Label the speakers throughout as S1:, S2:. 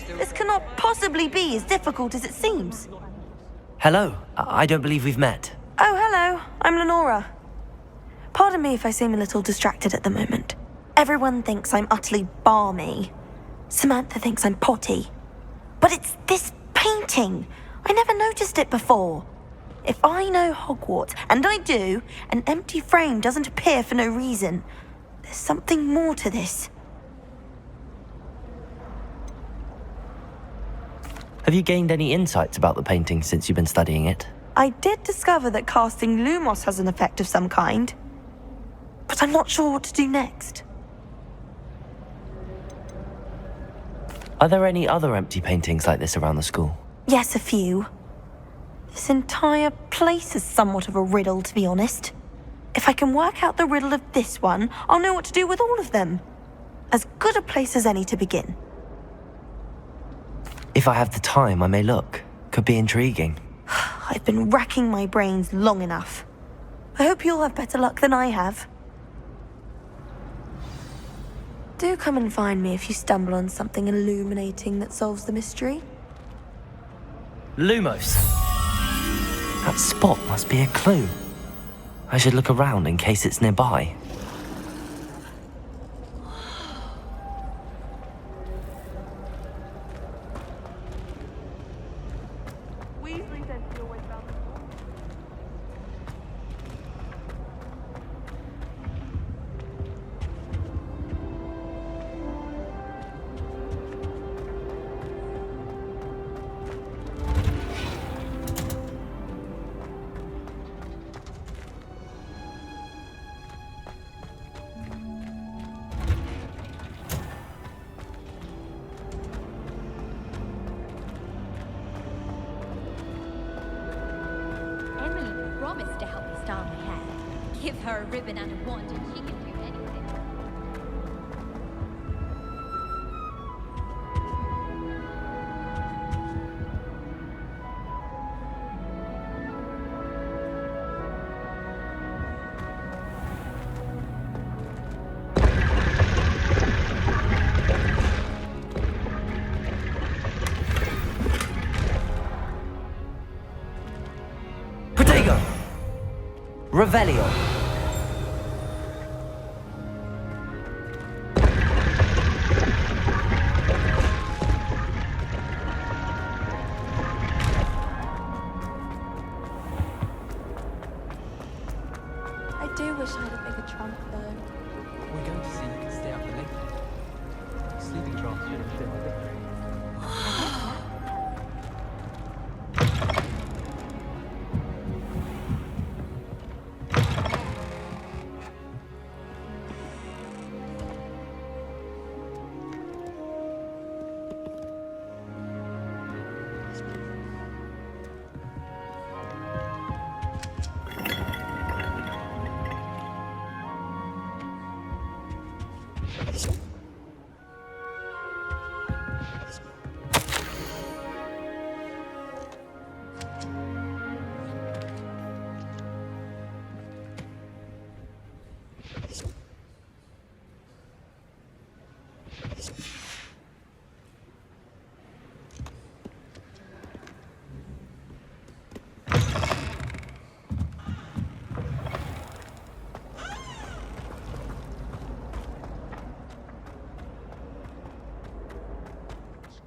S1: This cannot possibly be as difficult as it seems.
S2: Hello. I don't believe we've met.
S1: Oh, hello. I'm Lenora. Pardon me if I seem a little distracted at the moment. Everyone thinks I'm utterly balmy. Samantha thinks I'm potty. But it's this painting. I never noticed it before. If I know Hogwarts, and I do, an empty frame doesn't appear for no reason. There's something more to this.
S2: Have you gained any insights about the painting since you've been studying it?
S1: I did discover that casting Lumos has an effect of some kind. But I'm not sure what to do next.
S2: Are there any other empty paintings like this around the school?
S1: Yes, a few. This entire place is somewhat of a riddle, to be honest. If I can work out the riddle of this one, I'll know what to do with all of them. As good a place as any to begin.
S2: If I have the time, I may look. Could be intriguing.
S1: I've been racking my brains long enough. I hope you'll have better luck than I have. Do come and find me if you stumble on something illuminating that solves the mystery.
S2: Lumos! That spot must be a clue. I should look around in case it's nearby.
S3: Promised to help me style my hair. Give her a ribbon and a wand and she can do anything.
S2: Revelio.
S1: I do wish I had a bigger trunk, though.
S4: We're going to see you can stay up late. Sleeping drafts should have been a bit.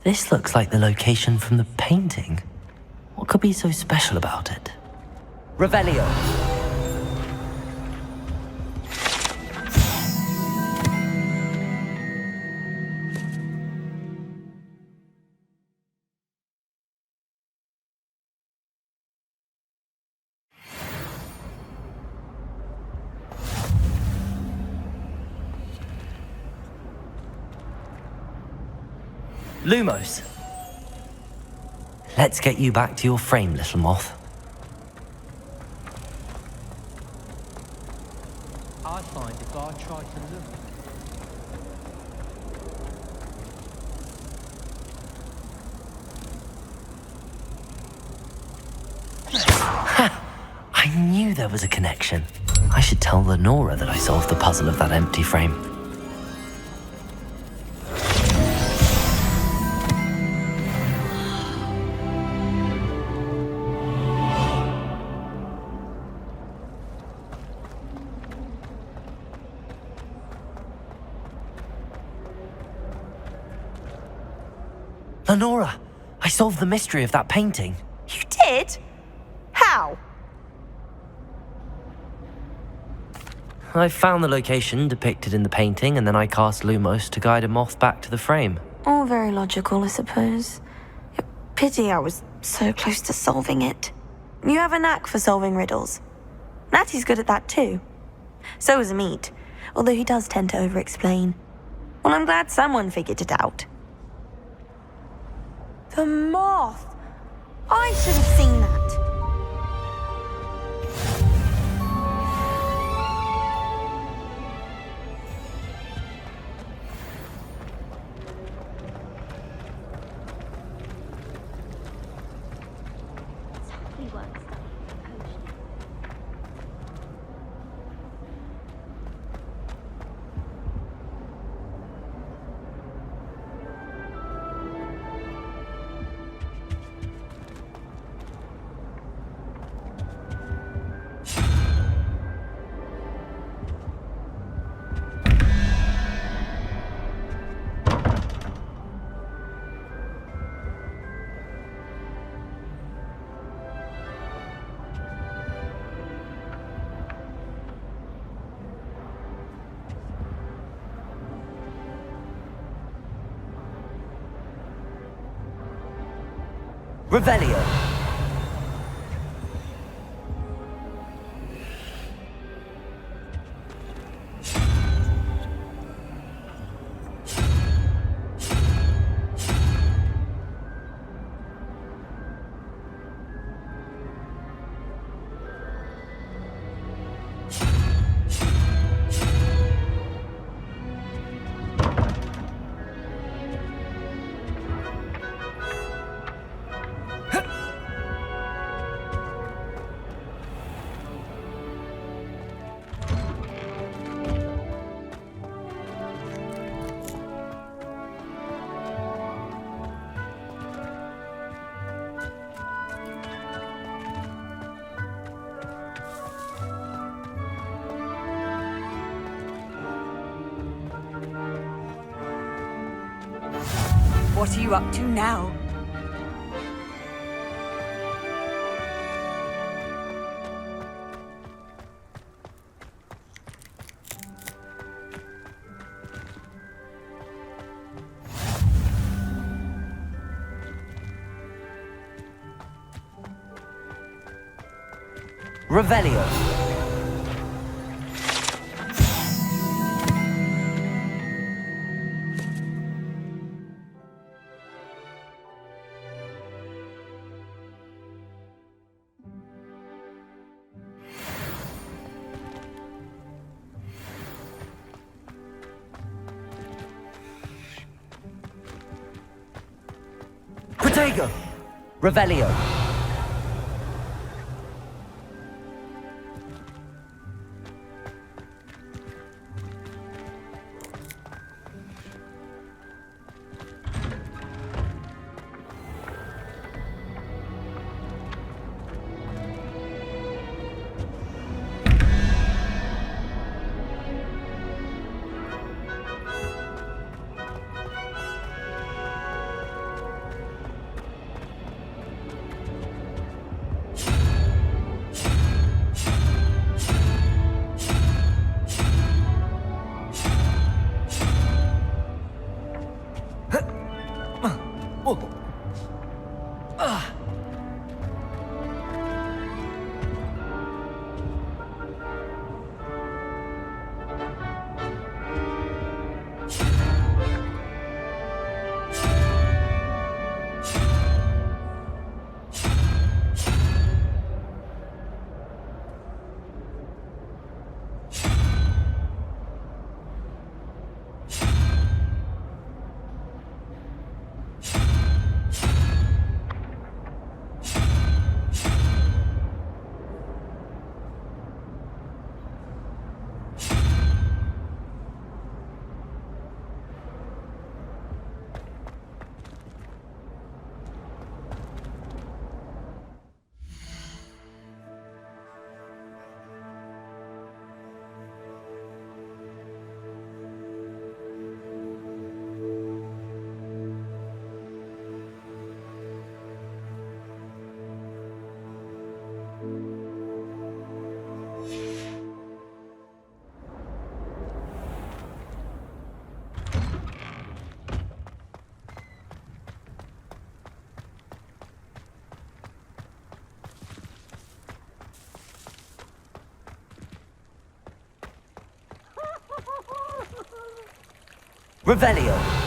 S2: This looks like the location from the painting. What could be so special about it? Revelio. Lumos. Let's get you back to your frame, little moth.
S4: I find if I try to look.
S2: Ha! I knew there was a connection. I should tell Lenora that I solved the puzzle of that empty frame. Lenora, I solved the mystery of that painting.
S1: You did? How?
S2: I found the location depicted in the painting, and then I cast Lumos to guide a moth back to the frame.
S1: All very logical, I suppose. Pity I was so close to solving it. You have a knack for solving riddles. Natty's good at that too. So is Amit, although he does tend to over-explain. Well, I'm glad someone figured it out. The moth! I should have seen that.
S3: Exactly what I'm studying. Potion.
S2: Revelio.
S5: What are you up to now?
S2: Revelio. Protego. Revelio. Revelio.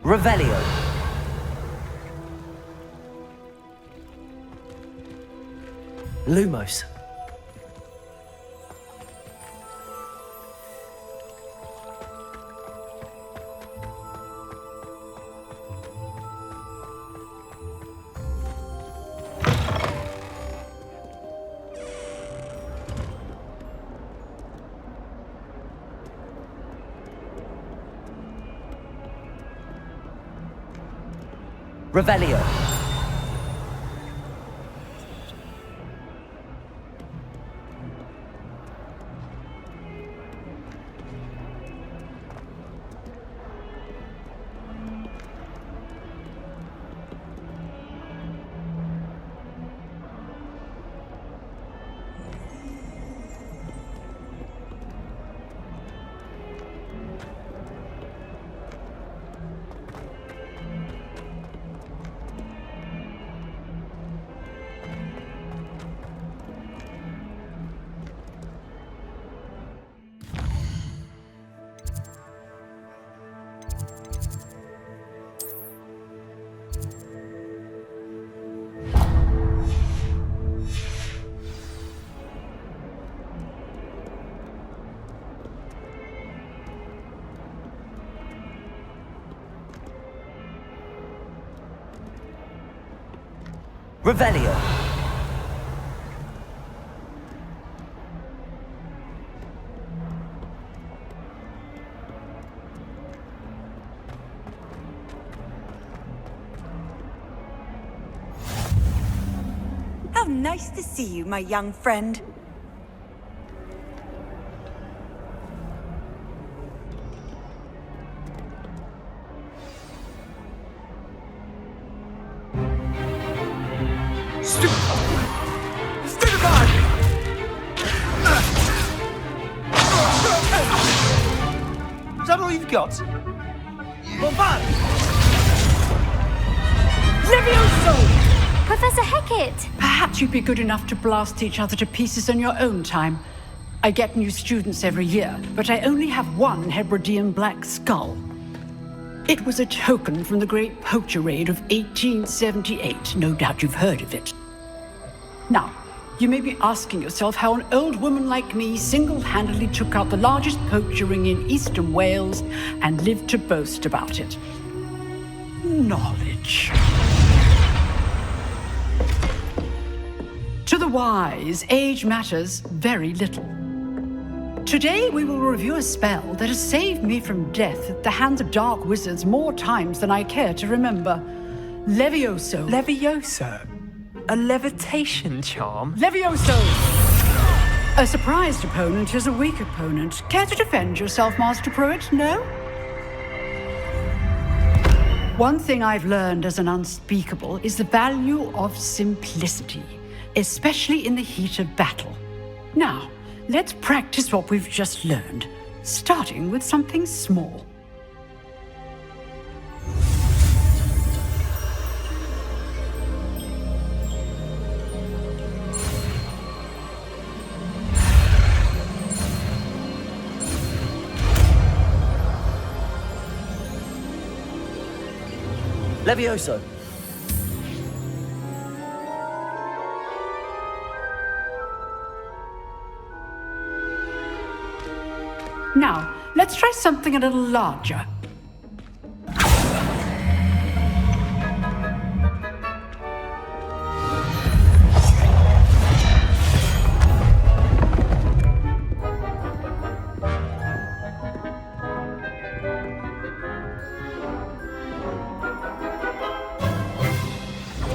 S2: Revelio. Lumos. Revelio. Revelio.
S5: How nice to see you, my young friend.
S6: Is that all you've got?
S5: Levioso!
S3: Professor Hecat!
S7: Perhaps you'd be good enough to blast each other to pieces in your own time. I get new students every year, but I only have one Hebridean black skull. It was a token from the Great Poacher Raid of 1878. No doubt you've heard of it. Now, you may be asking yourself how an old woman like me single-handedly took out the largest poacher ring in eastern Wales and lived to boast about it. Knowledge. To the wise, age matters very little. Today we will review a spell that has saved me from death at the hands of dark wizards more times than I care to remember. Levioso.
S4: Levioso? A levitation charm?
S7: Levioso! A surprised opponent is a weak opponent. Care to defend yourself, Master Pruitt? No? One thing I've learned as an unspeakable is the value of simplicity, especially in the heat of battle. Now, let's practice what we've just learned, starting with something small.
S2: Levioso!
S7: Now, let's try something a little larger.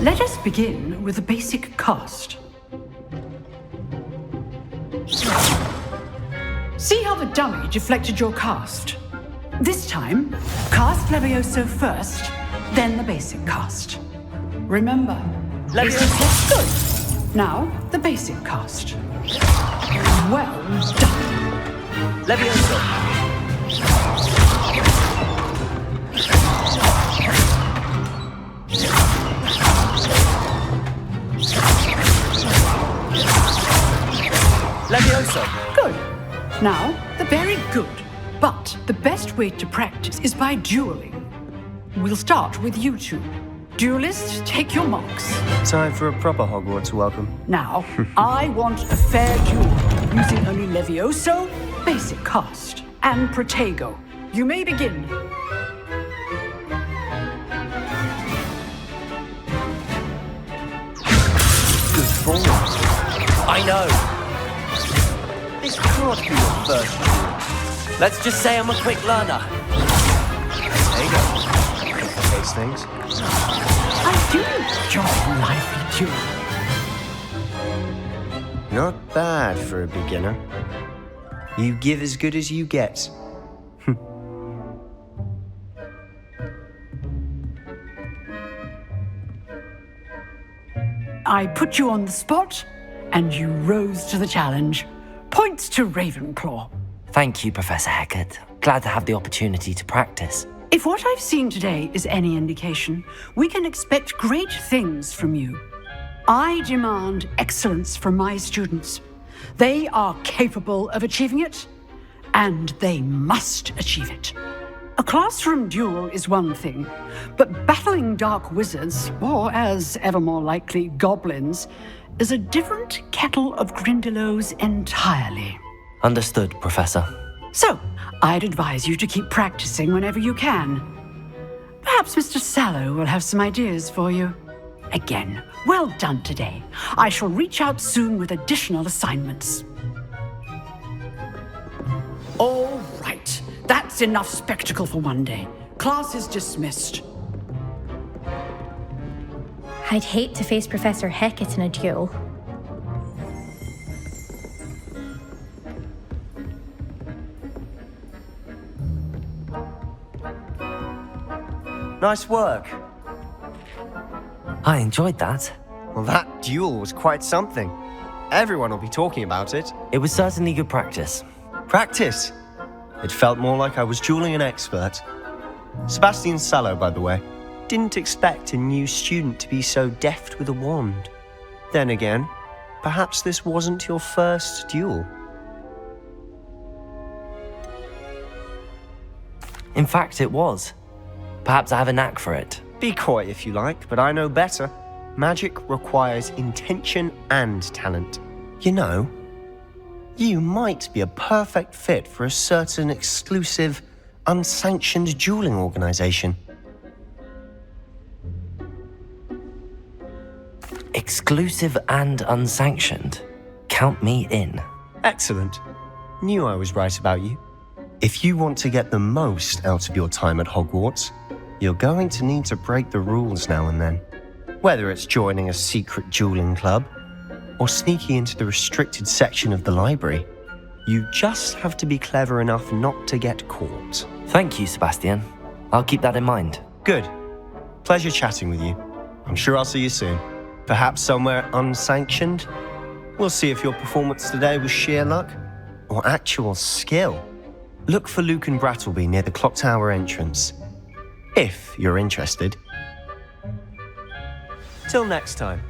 S7: Let us begin with a basic cast. See how the dummy deflected your cast? This time, cast Levioso first, then the basic cast. Remember,
S2: Levioso!
S7: good. Now, the basic cast. Well done.
S2: Levioso! Levioso!
S7: Good. Now, the very good. But the best way to practice is by dueling. We'll start with you two. Duelists, take your marks.
S6: Time for a proper Hogwarts welcome.
S7: Now, I want a fair duel, using only Levioso, basic cast, and Protego. You may begin.
S6: Good form.
S2: I know!
S6: This can't be your first duel.
S2: Let's just say I'm a quick learner.
S6: There you go. Complicate things.
S7: I do enjoy lively duel.
S6: Not bad for a beginner. You give as good as you get.
S7: I put you on the spot, and you rose to the challenge. Points to Ravenclaw.
S2: Thank you, Professor Hecat. Glad to have the opportunity to practice.
S7: If what I've seen today is any indication, we can expect great things from you. I demand excellence from my students. They are capable of achieving it, and they must achieve it. A classroom duel is one thing, but battling dark wizards, or as ever more likely, goblins, is a different kettle of Grindylows entirely.
S2: Understood, Professor.
S7: So, I'd advise you to keep practicing whenever you can. Perhaps Mr. Sallow will have some ideas for you. Again, well done today. I shall reach out soon with additional assignments. All right, that's enough spectacle for one day. Class is dismissed.
S3: I'd hate to face Professor Hecat in a duel.
S6: Nice work.
S2: I enjoyed that.
S6: Well, that duel was quite something. Everyone will be talking about it.
S2: It was certainly good practice.
S6: Practice. It felt more like I was dueling an expert. Sebastian Sallow, by the way. Didn't expect a new student to be so deft with a wand. Then again, perhaps this wasn't your first duel.
S2: In fact, it was. Perhaps I have a knack for it.
S6: Be coy if you like, but I know better. Magic requires intention and talent. You know, you might be a perfect fit for a certain exclusive, unsanctioned dueling organization.
S2: Exclusive and unsanctioned. Count me in.
S6: Excellent. Knew I was right about you. If you want to get the most out of your time at Hogwarts, you're going to need to break the rules now and then. Whether it's joining a secret dueling club, or sneaking into the restricted section of the library. You just have to be clever enough not to get caught.
S2: Thank you, Sebastian. I'll keep that in mind.
S6: Good. Pleasure chatting with you. I'm sure I'll see you soon. Perhaps somewhere unsanctioned? We'll see if your performance today was sheer luck or actual skill. Look for Luke and Brattleby near the clock tower entrance, if you're interested. Till next time.